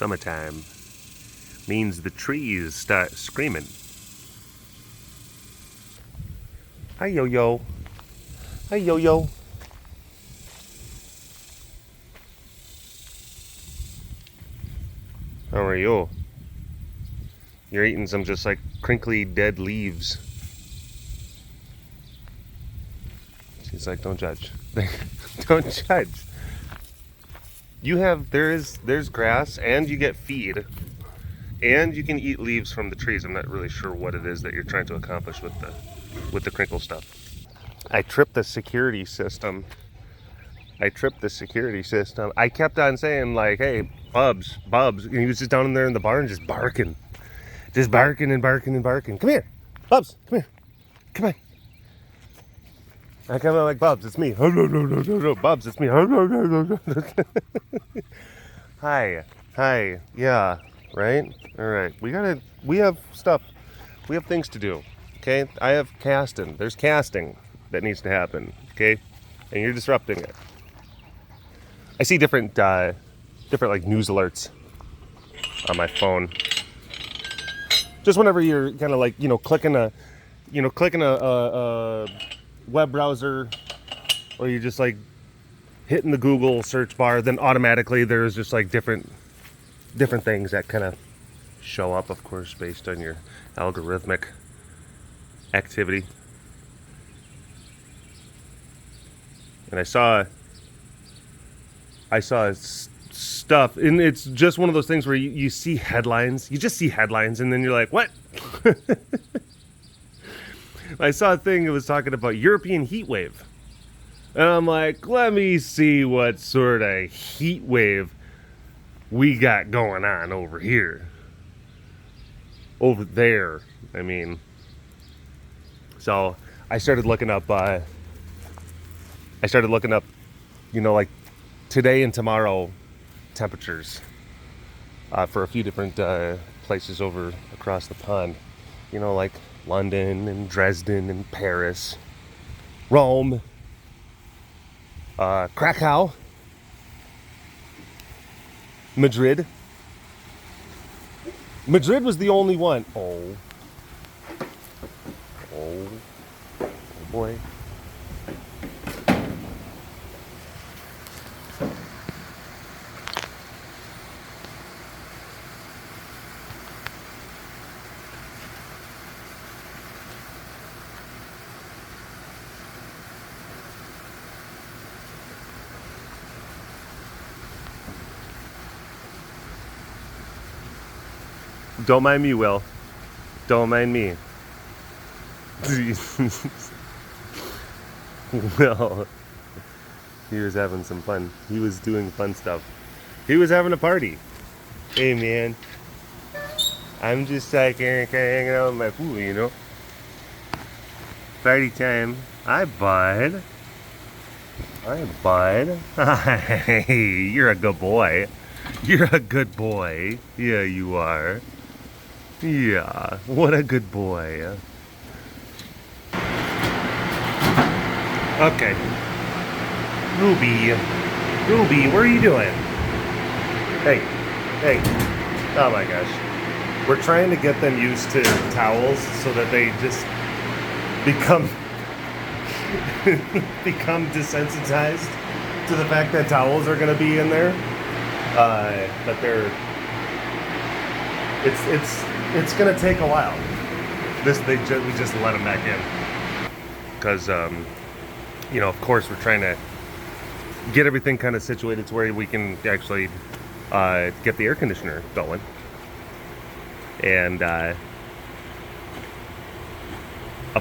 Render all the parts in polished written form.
Summertime means the trees start screaming. Hi, Yo-Yo. Hi, Yo-Yo. How are you? You're eating some just like crinkly dead leaves. She's like, don't judge. Don't judge. There's grass, and you get feed, and you can eat leaves from the trees. I'm not really sure what it is that you're trying to accomplish with the crinkle stuff. I tripped the security system. I kept on saying like, hey, Bubs. And he was just down in there in the barn just barking. Just barking and barking and barking. Come here, Bubs, come here. Come on. I come out like, Bubs, it's me. Bubs, it's me. Hi. Yeah, right? All right. We have stuff. We have things to do. Okay? I have casting. There's casting that needs to happen. Okay? And you're disrupting it. I see different like news alerts on my phone. Just whenever you're kind of like, clicking a web browser, or you're just like hitting the Google search bar, then automatically there's just like different things that kind of show up, of course, based on your algorithmic activity. And I saw stuff, and it's just one of those things where you see headlines. You just see headlines, and then you're like, what? I saw a thing that was talking about European heat wave. And I'm like, let me see what sort of heat wave we got going on over here. Over there, I mean. So I started looking up, like today and tomorrow temperatures for a few different places over across the pond. Like London and Dresden and Paris, Rome, Krakow, Madrid. Madrid was the only one. Oh boy. Don't mind me, Will. Don't mind me. Well, he was having some fun. He was doing fun stuff. He was having a party. Hey, man. I'm just like hanging out with my food, Party time. Hi, bud. Hi, you're a good boy. You're a good boy. Yeah, you are. Yeah, what a good boy. Okay. Ruby, what are you doing? Hey. Oh my gosh. We're trying to get them used to towels so that they just become desensitized to the fact that towels are going to be in there. But it's going to take a while. We just let them back in. Because, of course, we're trying to get everything kind of situated to where we can actually get the air conditioner going. And a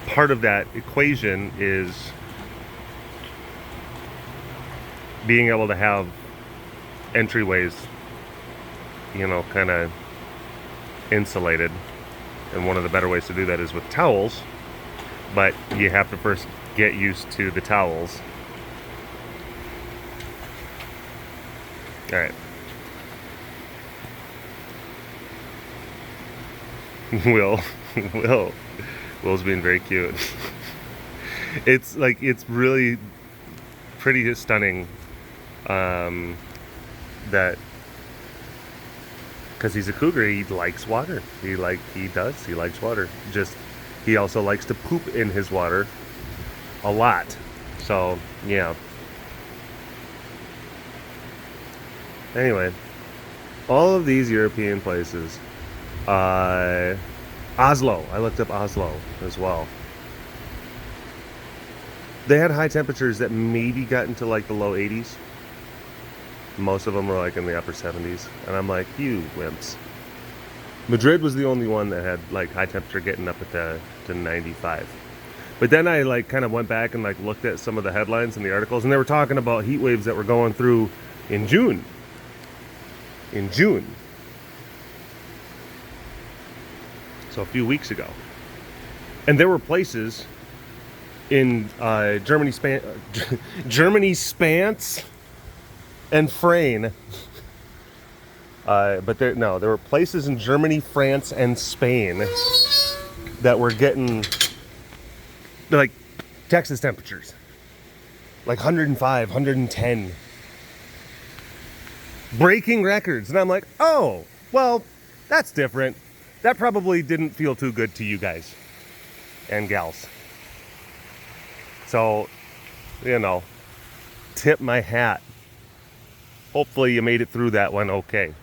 part of that equation is being able to have entryways, kind of insulated. And one of the better ways to do that is with towels. But you have to first get used to the towels. All right. Will's being very cute. It's really pretty stunning that because he's a cougar. He likes water. He likes water. Just he also likes to poop in his water a lot. So yeah. Anyway, all of these European places. Oslo. I looked up Oslo as well. They had high temperatures that maybe got into like the low 80s. Most of them were like in the upper 70s. And I'm like, you wimps. Madrid was the only one that had like high temperature getting up at to 95. But then I like kind of went back and like looked at some of the headlines and the articles, and they were talking about heat waves that were going through in June. So a few weeks ago. And there were places in Germany, Spans and Frane. But there were places in Germany, France, and Spain that were getting like Texas temperatures, like 105, 110, breaking records. And I'm like, oh, well, that's different. That probably didn't feel too good to you guys and gals. So, tip my hat. Hopefully you made it through that one okay.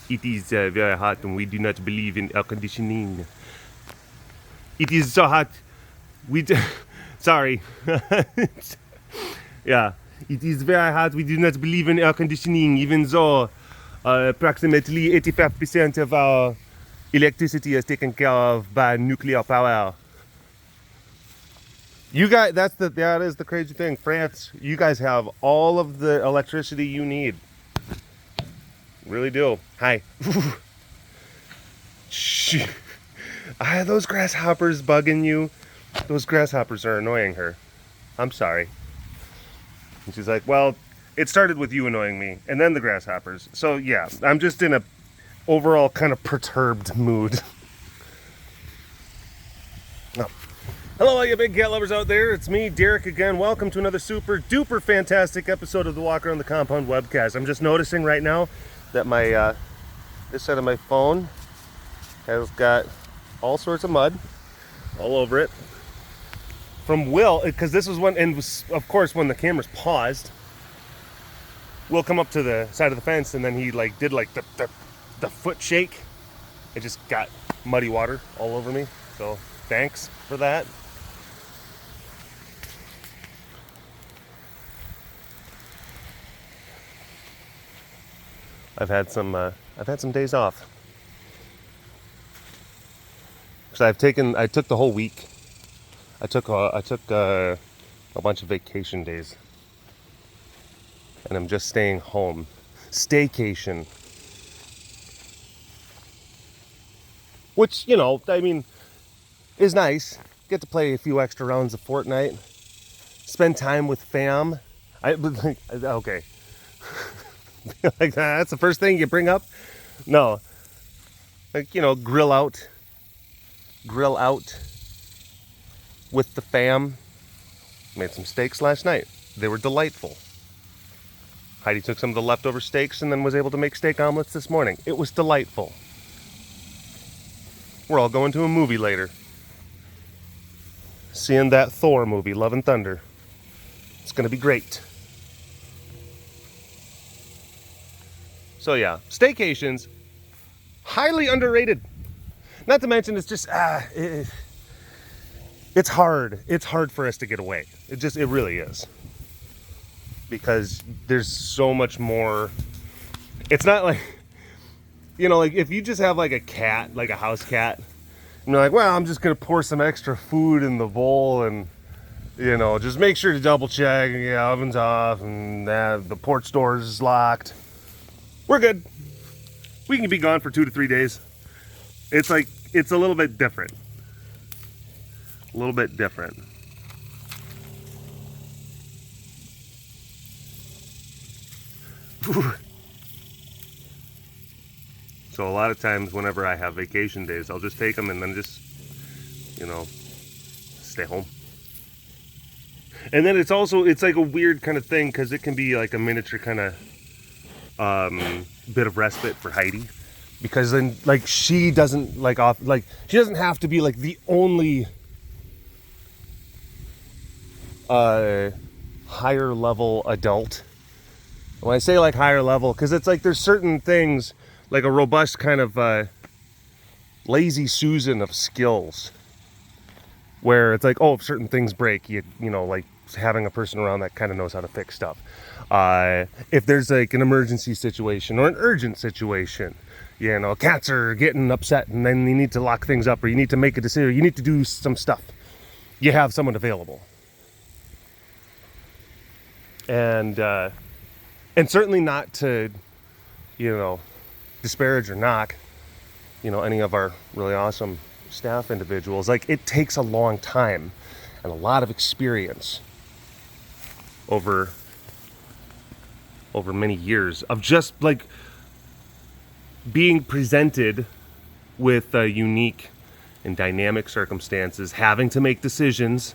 It is very hot and we do not believe in air conditioning. It is so hot. Sorry. Yeah. It is very hot. We do not believe in air conditioning, even though approximately 85% of our electricity is taken care of by nuclear power. You guys, that is the crazy thing. France, you guys have all of the electricity you need. Really do. Hi. Shh. Those grasshoppers bugging you. Those grasshoppers are annoying her. I'm sorry. And she's like, well, it started with you annoying me, and then the grasshoppers. So yeah, I'm just in a overall kind of perturbed mood. Oh. Hello, all you big cat lovers out there. It's me, Derek, again. Welcome to another super duper fantastic episode of the Walk Around the Compound webcast. I'm just noticing right now that my this side of my phone has got all sorts of mud all over it. From Will, because this was when, and of course when the camera's paused, Will come up to the side of the fence, and then he like did like the foot shake. It just got muddy water all over me. So thanks for that. I've had some days off. So I took the whole week. I took a bunch of vacation days, and I'm just staying home. Staycation, which is nice. Get to play a few extra rounds of Fortnite, spend time with fam. Okay, like that's the first thing you bring up. No, grill out with the fam. Made some steaks last night. They were delightful. Heidi took some of the leftover steaks and then was able to make steak omelets this morning. It was delightful. We're all going to a movie later. Seeing that Thor movie, Love and Thunder. It's going to be great. So yeah, staycations, highly underrated. Not to mention it's just, it's hard. It's hard for us to get away. It really is. Because there's so much more. It's not like, like if you just have like a cat, like a house cat, and you're like, well, I'm just going to pour some extra food in the bowl and, just make sure to double check, oven's off and the porch door is locked. We're good. We can be gone for 2 to 3 days. It's a little bit different. A little bit different. So a lot of times whenever I have vacation days, I'll just take them and then just, stay home. And then it's like a weird kind of thing because it can be like a miniature kind of bit of respite for Heidi, because then like she doesn't she doesn't have to be like the only higher level adult. When I say like higher level, because it's like there's certain things like a robust kind of lazy Susan of skills, where it's like, oh, if certain things break, you know, like having a person around that kind of knows how to fix stuff. If there's like an emergency situation or an urgent situation, you know, cats are getting upset and then you need to lock things up, or you need to make a decision, or you need to do some stuff, you have someone available. And certainly not to, you know, disparage or knock, you know, any of our really awesome staff individuals. Like, it takes a long time and a lot of experience over many years of just like being presented with unique and dynamic circumstances, having to make decisions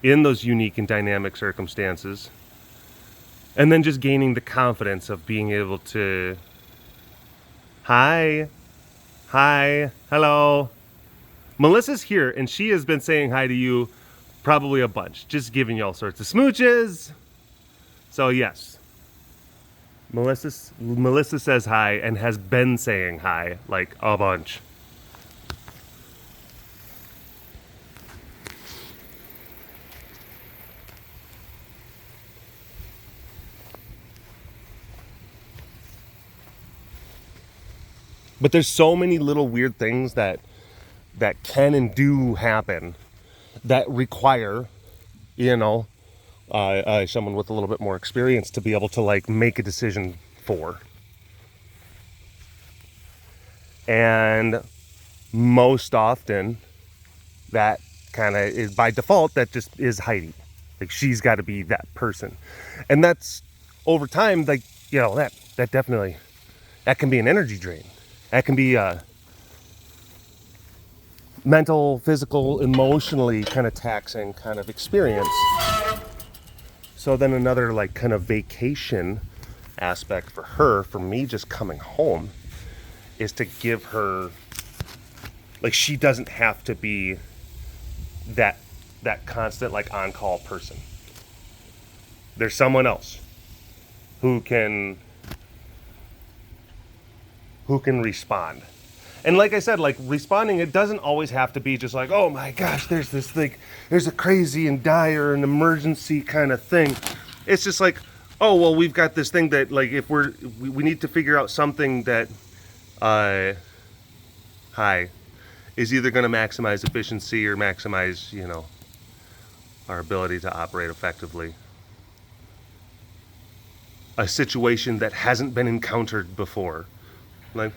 in those unique and dynamic circumstances, and then just gaining the confidence of being able to, hi, hello. Melissa's here, and she has been saying hi to you probably a bunch, just giving you all sorts of smooches. So yes, Melissa says hi and has been saying hi like a bunch. But there's so many little weird things that can and do happen that require, you know, someone with a little bit more experience to be able to like make a decision for. And most often that kind of is by default, that just is Heidi. Like, she's got to be that person. And that's over time, like, you know, that definitely, that can be an energy drain. That can be mental, physical, emotionally kind of taxing kind of experience. So then another like kind of vacation aspect for her, for me just coming home, is to give her, like, she doesn't have to be that constant like on-call person. There's someone else who can respond. And like I said, like, responding, it doesn't always have to be just like, oh my gosh, there's this thing, there's a crazy and dire and emergency kind of thing. It's just like, oh, well, we've got this thing that, like, if we need to figure out something that is either going to maximize efficiency or maximize, you know, our ability to operate effectively. A situation that hasn't been encountered before. Like,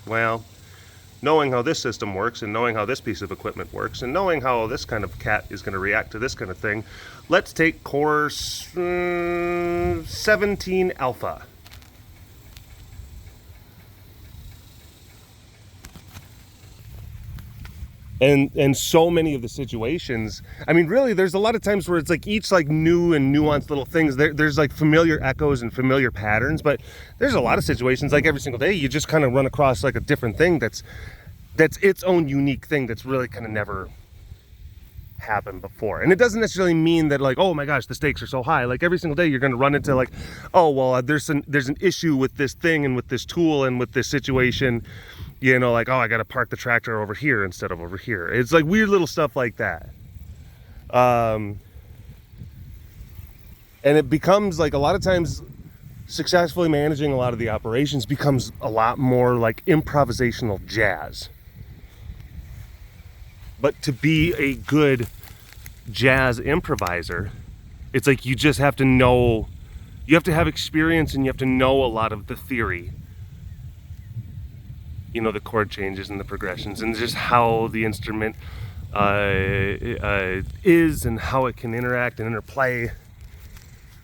well, knowing how this system works and knowing how this piece of equipment works and knowing how this kind of cat is going to react to this kind of thing, let's take course 17 alpha. And so many of the situations, I mean, really, there's a lot of times where it's like each like new and nuanced little things, there's like familiar echoes and familiar patterns, but there's a lot of situations, like every single day, you just kind of run across like a different thing that's its own unique thing that's really kind of never happened before. And it doesn't necessarily mean that, like, oh my gosh, the stakes are so high. Like, every single day you're going to run into like, oh, well, there's an issue with this thing and with this tool and with this situation. You know, like, oh, I got to park the tractor over here instead of over here. It's like weird little stuff like that. And it becomes like, a lot of times successfully managing a lot of the operations becomes a lot more like improvisational jazz. But to be a good jazz improviser, it's like you just have to know, you have to have experience and you have to know a lot of the theory. You know, the chord changes and the progressions and just how the instrument is and how it can interact and interplay,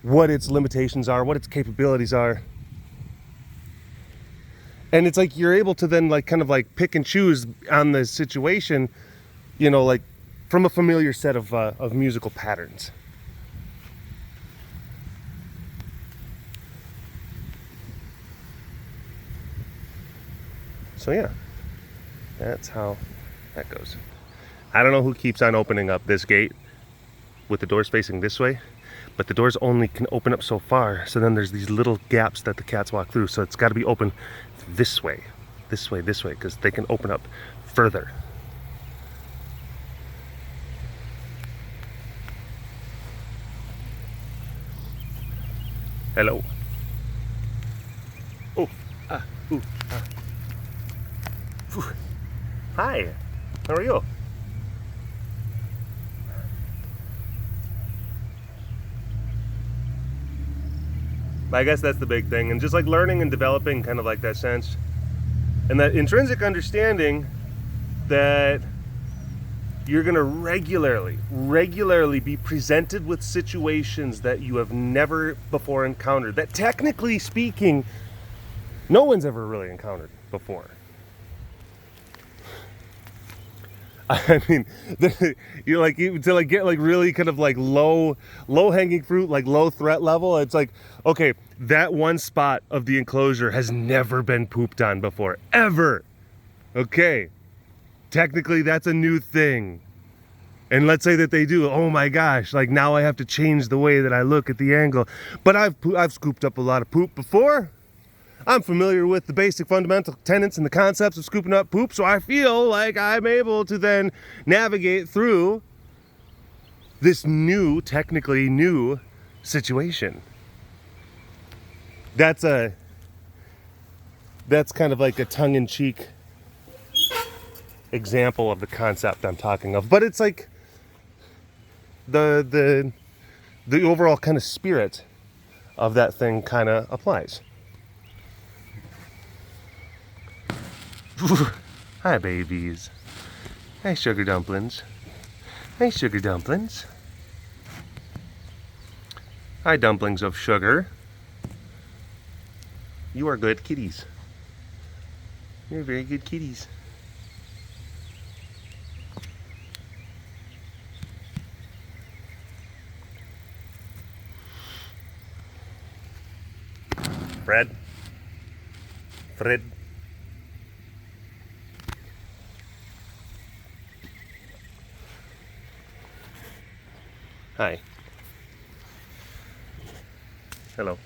what its limitations are, what its capabilities are. And it's like you're able to then like kind of like pick and choose on the situation, you know, like from a familiar set of musical patterns. So yeah, that's how that goes. I don't know who keeps on opening up this gate with the doors facing this way, but the doors only can open up so far. So then there's these little gaps that the cats walk through. So it's got to be open this way, this way, this way, because they can open up further. Hello. Oh, ooh, Whew. Hi, how are you? I guess that's the big thing, and just like learning and developing kind of like that sense and that intrinsic understanding that you're gonna regularly be presented with situations that you have never before encountered, that technically speaking, no one's ever really encountered before. I mean, you like to like get like really kind of like low hanging fruit, like low threat level. It's like, okay, that one spot of the enclosure has never been pooped on before, ever. Okay, technically that's a new thing. And let's say that they do, oh my gosh, like now I have to change the way that I look at the angle. But I've scooped up a lot of poop before. I'm familiar with the basic fundamental tenets and the concepts of scooping up poop, so I feel like I'm able to then navigate through this new, technically new situation. That's kind of like a tongue-in-cheek example of the concept I'm talking of, but it's like the overall kind of spirit of that thing kind of applies. Hi, babies. Hi, sugar dumplings. Hi, sugar dumplings. Hi, dumplings of sugar. You are good kitties. You're very good kitties. Fred. Hi. Hello.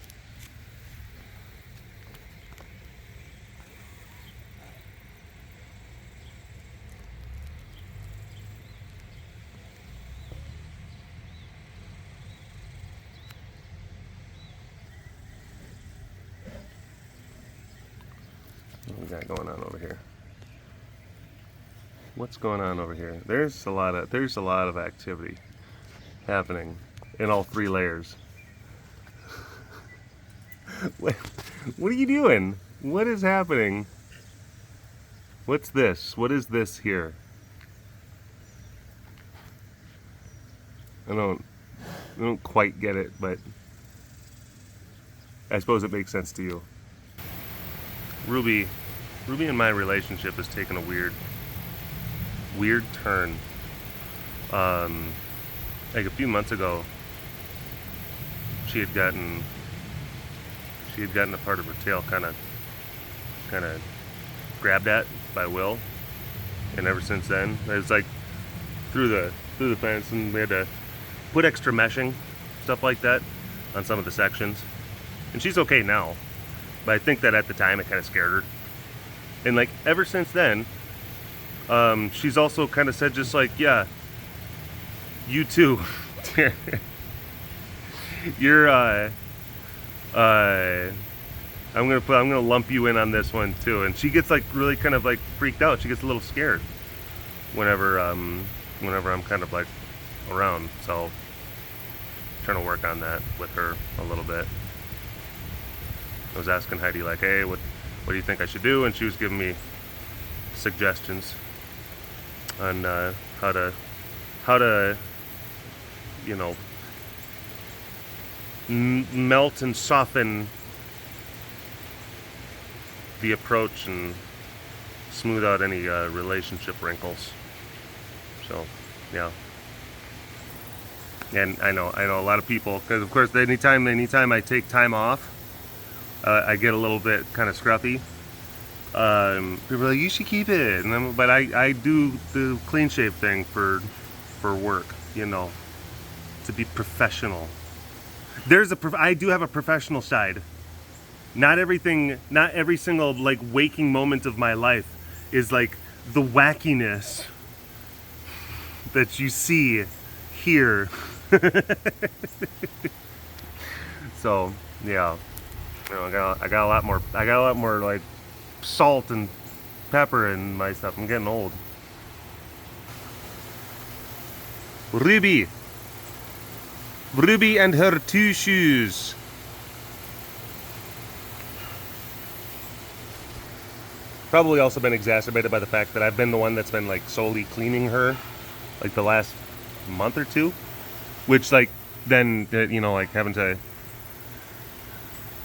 What we got going on over here? What's going on over here? There's a lot of activity happening in all three layers. What are you doing? What is happening? What's this? What is this here? I don't quite get it, but I suppose it makes sense to you. Ruby and my relationship has taken a weird turn. Like a few months ago, she had gotten a part of her tail kind of grabbed at by Will, and ever since then, it's like through the fence, and we had to put extra meshing, stuff like that, on some of the sections. And she's okay now, but I think that at the time it kind of scared her. And like ever since then, she's also kind of said just like, yeah, you too. You're I'm gonna lump you in on this one too. And she gets like really kind of like freaked out. She gets a little scared whenever I'm kind of like around. So trying to work on that with her a little bit. I was asking Heidi like, hey, what do you think I should do? And she was giving me suggestions on how to you know, melt and soften the approach and smooth out any relationship wrinkles. So Yeah. And I know a lot of people, because of course anytime I take time off, I get a little bit kind of scruffy. People are like, you should keep it, but I do the clean shave thing for work, you know, to be professional. I do have a professional side. Not every single like waking moment of my life is like the wackiness that you see here. So yeah, you know, I got a lot more like salt and pepper in my stuff. I'm getting old. Ruby and her 2 shoes. Probably also been exacerbated by the fact that I've been the one that's been like solely cleaning her like the last month or 2, which like then you know, like having to,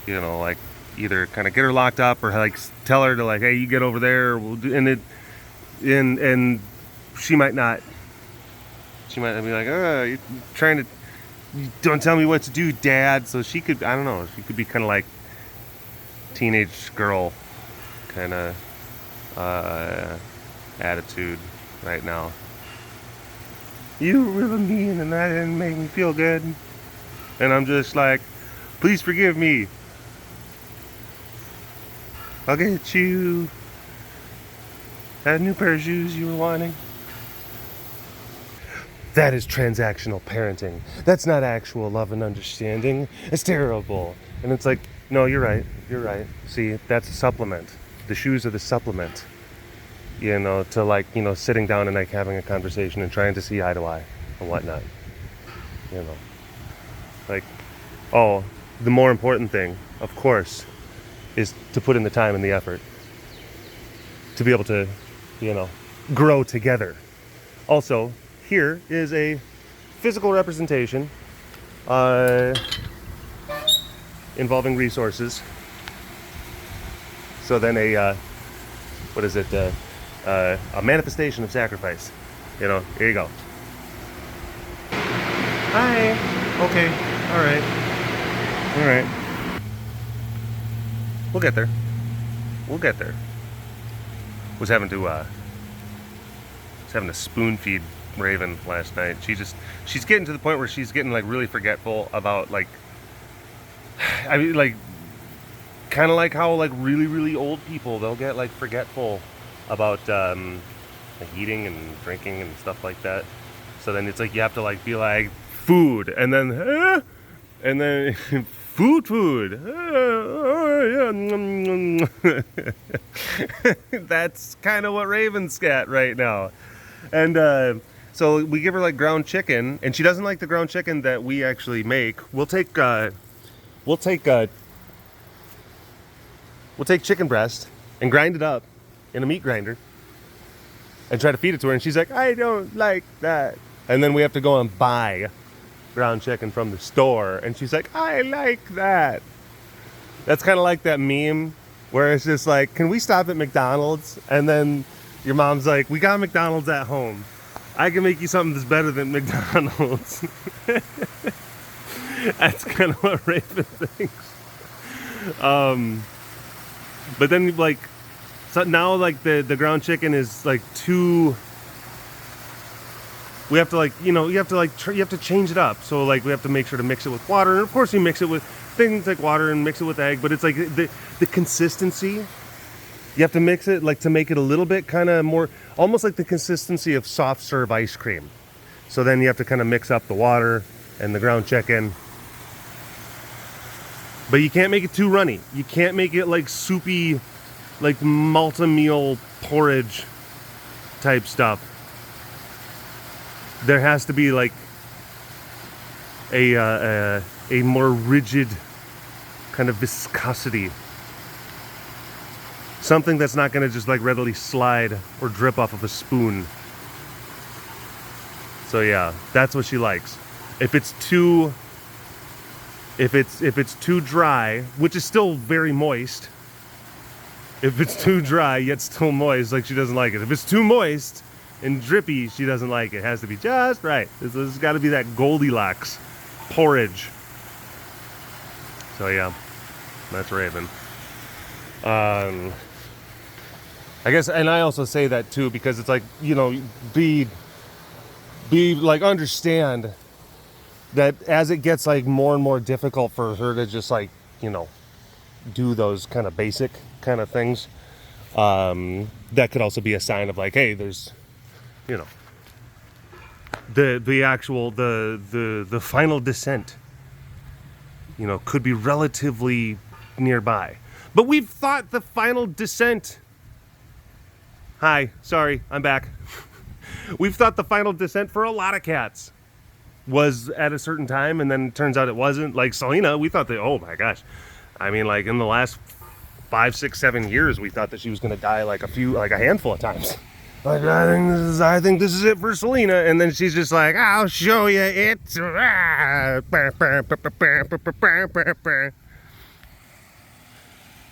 you know, like either kind of get her locked up or like tell her to like, hey, you get over there, we'll do, and she might be like, oh, you're trying to, you don't tell me what to do, Dad. So she could, I don't know, she could be kind of like teenage girl kind of attitude right now. You were really mean and that didn't make me feel good. And I'm just like, please forgive me. I'll get you that new pair of shoes you were wanting. That is transactional parenting. That's not actual love and understanding. It's terrible. And it's like, no, you're right. See, that's a supplement. The shoes are the supplement. You know, to like, you know, sitting down and like having a conversation and trying to see eye to eye and whatnot. You know, like, oh, the more important thing, of course, is to put in the time and the effort to be able to, you know, grow together. Also, here is a physical representation involving resources. So then a manifestation of sacrifice. You know, here you go. Hi. Okay. All right. We'll get there. Was having to spoon feed Raven last night. She's getting to the point where she's getting like really forgetful about like, I mean, like kind of like how like really, really old people, they'll get like forgetful about like eating and drinking and stuff like that. So then it's like you have to like be like food and then food. That's kind of what Raven's got right now. And so we give her like ground chicken, and she doesn't like the ground chicken that we actually make. We'll take chicken breast and grind it up in a meat grinder and try to feed it to her, and she's like, I don't like that. And then we have to go and buy ground chicken from the store, and she's like, I like that. That's kind of like that meme where it's just like, can we stop at McDonald's? And then your mom's like, we got McDonald's at home. I can make you something that's better than McDonald's. That's kind of what Raven thinks. But then like, so now like the ground chicken is like too, we have to like, you know, you have to change it up. So like we have to make sure to mix it with water. And of course we mix it with things like water and mix it with egg, but it's like the consistency, you have to mix it like to make it a little bit kind of more, almost like the consistency of soft serve ice cream. So then you have to kind of mix up the water and the ground chicken. But you can't make it too runny. You can't make it like soupy, like multi-meal porridge type stuff. There has to be like a more rigid kind of viscosity. Something that's not going to just like readily slide or drip off of a spoon. So yeah, that's what she likes. If it's too dry, which is still very moist. If it's too dry yet still moist, like she doesn't like it. If it's too moist, and drippy, she doesn't like. It has to be just right. This has got to be that Goldilocks porridge. So yeah, that's Raven. I guess, and I also say that too because it's like, you know, be like, understand that as it gets like more and more difficult for her to just like, you know, do those kind of basic kind of things, that could also be a sign of like, hey, there's, you know, the actual the final descent, you know, could be relatively nearby. But we've thought the final descent, hi, sorry, I'm back. We've thought the final descent for a lot of cats was at a certain time, and then it turns out it wasn't. Like Selena, we thought that, oh my gosh, I mean, like in the last 5, 6, 7 years, we thought that she was going to die like a handful of times. Like, I think this is it for Selena, and then she's just like, I'll show you it.